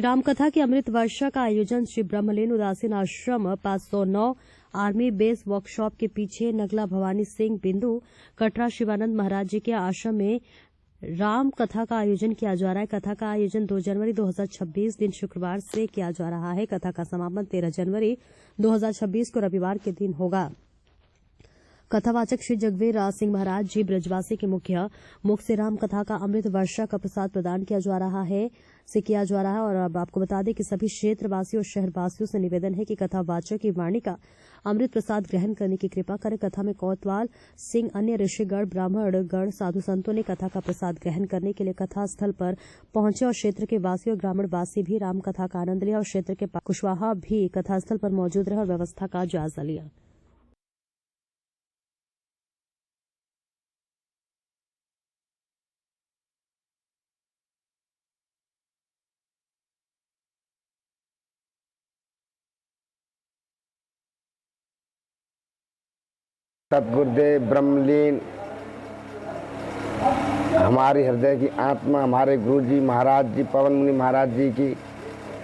रामकथा की अमृत वर्षा का आयोजन श्री ब्रह्मलीन उदासीन आश्रम 509 आर्मी बेस वर्कशॉप के पीछे नगला भवानी सिंह बिंदु कटरा शिवानंद महाराज जी के आश्रम में राम कथा का आयोजन किया जा रहा है। कथा का आयोजन 2 जनवरी 2026 दिन शुक्रवार से किया जा रहा है। कथा का समापन 13 जनवरी 2026 को रविवार के दिन होगा। कथावाचक श्री जगवीर राज सिंह महाराज जी ब्रजवासी के मुख से राम कथा का अमृत वर्षा का प्रसाद प्रदान किया जा रहा है और अब आपको बता दें कि सभी क्षेत्रवासियों और शहरवासियों से निवेदन है कि कथावाचक की वाणी का अमृत प्रसाद ग्रहण करने की कृपा करें। कथा में कोतवाल सिंह, अन्य ऋषिगण, ब्राह्मणगण, साधु संतों ने कथा का प्रसाद ग्रहण करने के लिए कथा स्थल पर पहुंचे और क्षेत्र के वासी और ग्रामीण वासी भी राम कथा का आनंद लिया और क्षेत्र के कुशवाहा भी कथा स्थल पर मौजूद रहे और व्यवस्था का जायजा लिया। सतगुरुदेव ब्रह्मलीन हमारे हृदय की आत्मा हमारे गुरु जी महाराज जी पवन मुनि महाराज जी की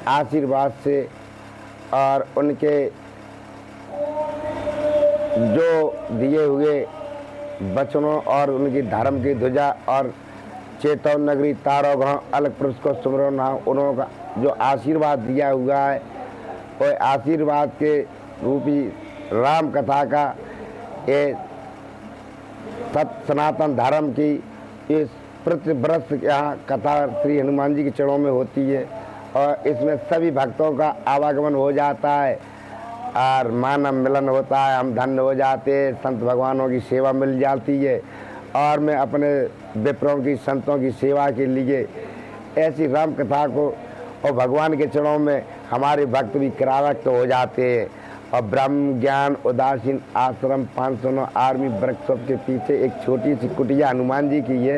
आशीर्वाद से और उनके जो दिए हुए वचनों और उनकी धर्म की ध्वजा और चेतन नगरी तारो गाँव अलग पुरुष को सुमरो नाम उन्होंने जो आशीर्वाद दिया हुआ है और आशीर्वाद के रूपी राम कथा का ये सनातन धर्म की इस प्रति वर्ष यहाँ कथा श्री हनुमान जी के चरणों में होती है और इसमें सभी भक्तों का आवागमन हो जाता है और मानव मिलन होता है। हम धन्य हो जाते हैं, संत भगवानों की सेवा मिल जाती है और मैं अपने विप्रों की संतों की सेवा के लिए ऐसी राम कथा को और भगवान के चरणों में हमारे भक्त भी करावक्त हो जाते हैं। और ब्रह्म ज्ञान उदासीन आश्रम 509 आर्मी वर्कशॉप के पीछे एक छोटी सी कुटिया हनुमान जी की है।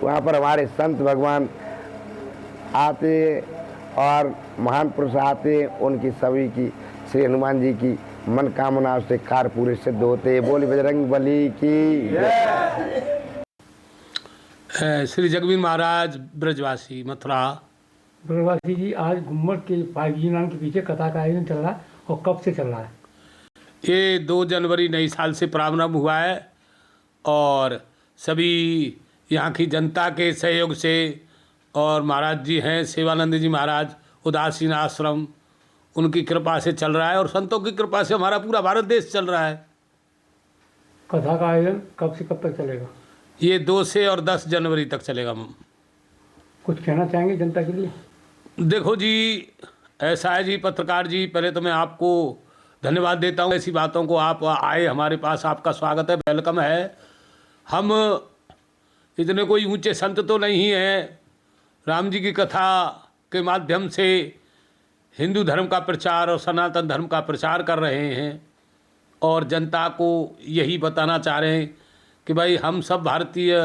वहाँ पर हमारे संत भगवान आते और महान पुरुष आते, उनकी सभी की श्री हनुमान जी की मनोकामना से कार्य पूरे सिद्ध होते। बोली बजरंग बली की श्री जगवीर महाराज ब्रजवासी मथुरा। ब्रजवासी जी, आज घुम्मट के 5G नाम के पीछे कथा का आयोजन चल रहा है और कब से चल रहा है? ये 2 जनवरी नई साल से प्रारंभ हुआ है और सभी यहाँ की जनता के सहयोग से और महाराज जी हैं सेवानंद जी महाराज उदासीन आश्रम, उनकी कृपा से चल रहा है और संतों की कृपा से हमारा पूरा भारत देश चल रहा है। कथा का आयोजन कब से कब तक चलेगा? ये 2 से और 10 जनवरी तक चलेगा। कुछ कहना चाहेंगे जनता के लिए? देखो जी, ऐसा है जी पत्रकार जी, पहले तो मैं आपको धन्यवाद देता हूँ, ऐसी बातों को आप आए हमारे पास, आपका स्वागत है, वेलकम है। हम इतने कोई ऊंचे संत तो नहीं हैं, राम जी की कथा के माध्यम से हिंदू धर्म का प्रचार और सनातन धर्म का प्रचार कर रहे हैं और जनता को यही बताना चाह रहे हैं कि भाई हम सब भारतीय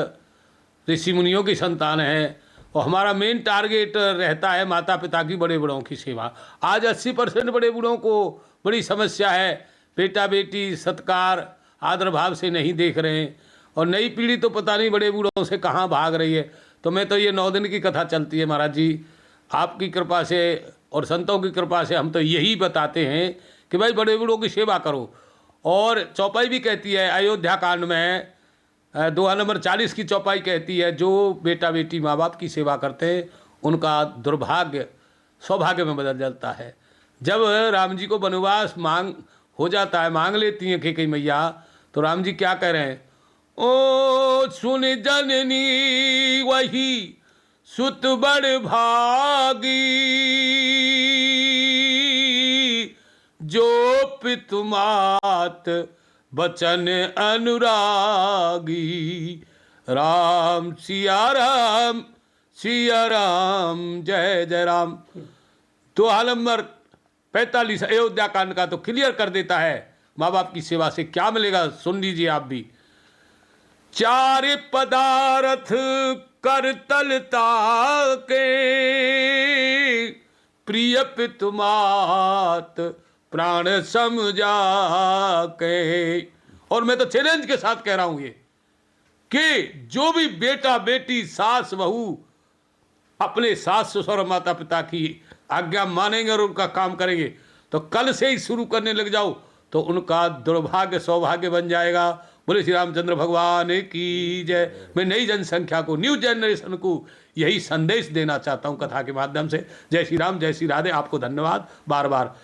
ऋषि मुनियों की संतान हैं और हमारा मेन टारगेट रहता है माता पिता की, बड़े बूढ़ों की सेवा। आज 80% बड़े बूढ़ों को बड़ी समस्या है, बेटा बेटी सत्कार आदर भाव से नहीं देख रहे हैं और नई पीढ़ी तो पता नहीं बड़े बूढ़ों से कहाँ भाग रही है। तो मैं तो ये 9 दिन की कथा चलती है महाराज जी, आपकी कृपा से और संतों की कृपा से हम तो यही बताते हैं कि भाई बड़े बूढ़ों की सेवा करो। और चौपाई भी कहती है अयोध्या कांड में, दोहा नंबर 40 की चौपाई कहती है, जो बेटा बेटी माँ बाप की सेवा करते हैं उनका दुर्भाग्य सौभाग्य में बदल जाता है। जब राम जी को वनवास मांग हो जाता है, मांग लेती हैं कैकेयी मैया, तो राम जी क्या कह रहे हैं? ओ सुन जननी वही सुत बड़ भागी, जो पितु मात बचन अनुरागी। राम सिया राम जय जय राम। तो नंबर 45 अयोध्या कांड का तो क्लियर कर देता है माँ बाप की सेवा से क्या मिलेगा, सुन लीजिए आप भी। 4 पदार्थ कर तलता के, प्रिय पितु मात प्राण समझा के। और मैं तो चैलेंज के साथ कह रहा हूं ये कि जो भी बेटा बेटी सास बहू अपने सास ससुर माता पिता की आज्ञा मानेंगे और उनका काम करेंगे तो कल से ही शुरू करने लग जाओ तो उनका दुर्भाग्य सौभाग्य बन जाएगा। बोले श्री रामचंद्र भगवान की जय। मैं नई जनसंख्या को, न्यू जनरेशन को यही संदेश देना चाहता हूँ कथा के माध्यम से। जय श्री राम, जय श्री राधे। आपको धन्यवाद बार बार।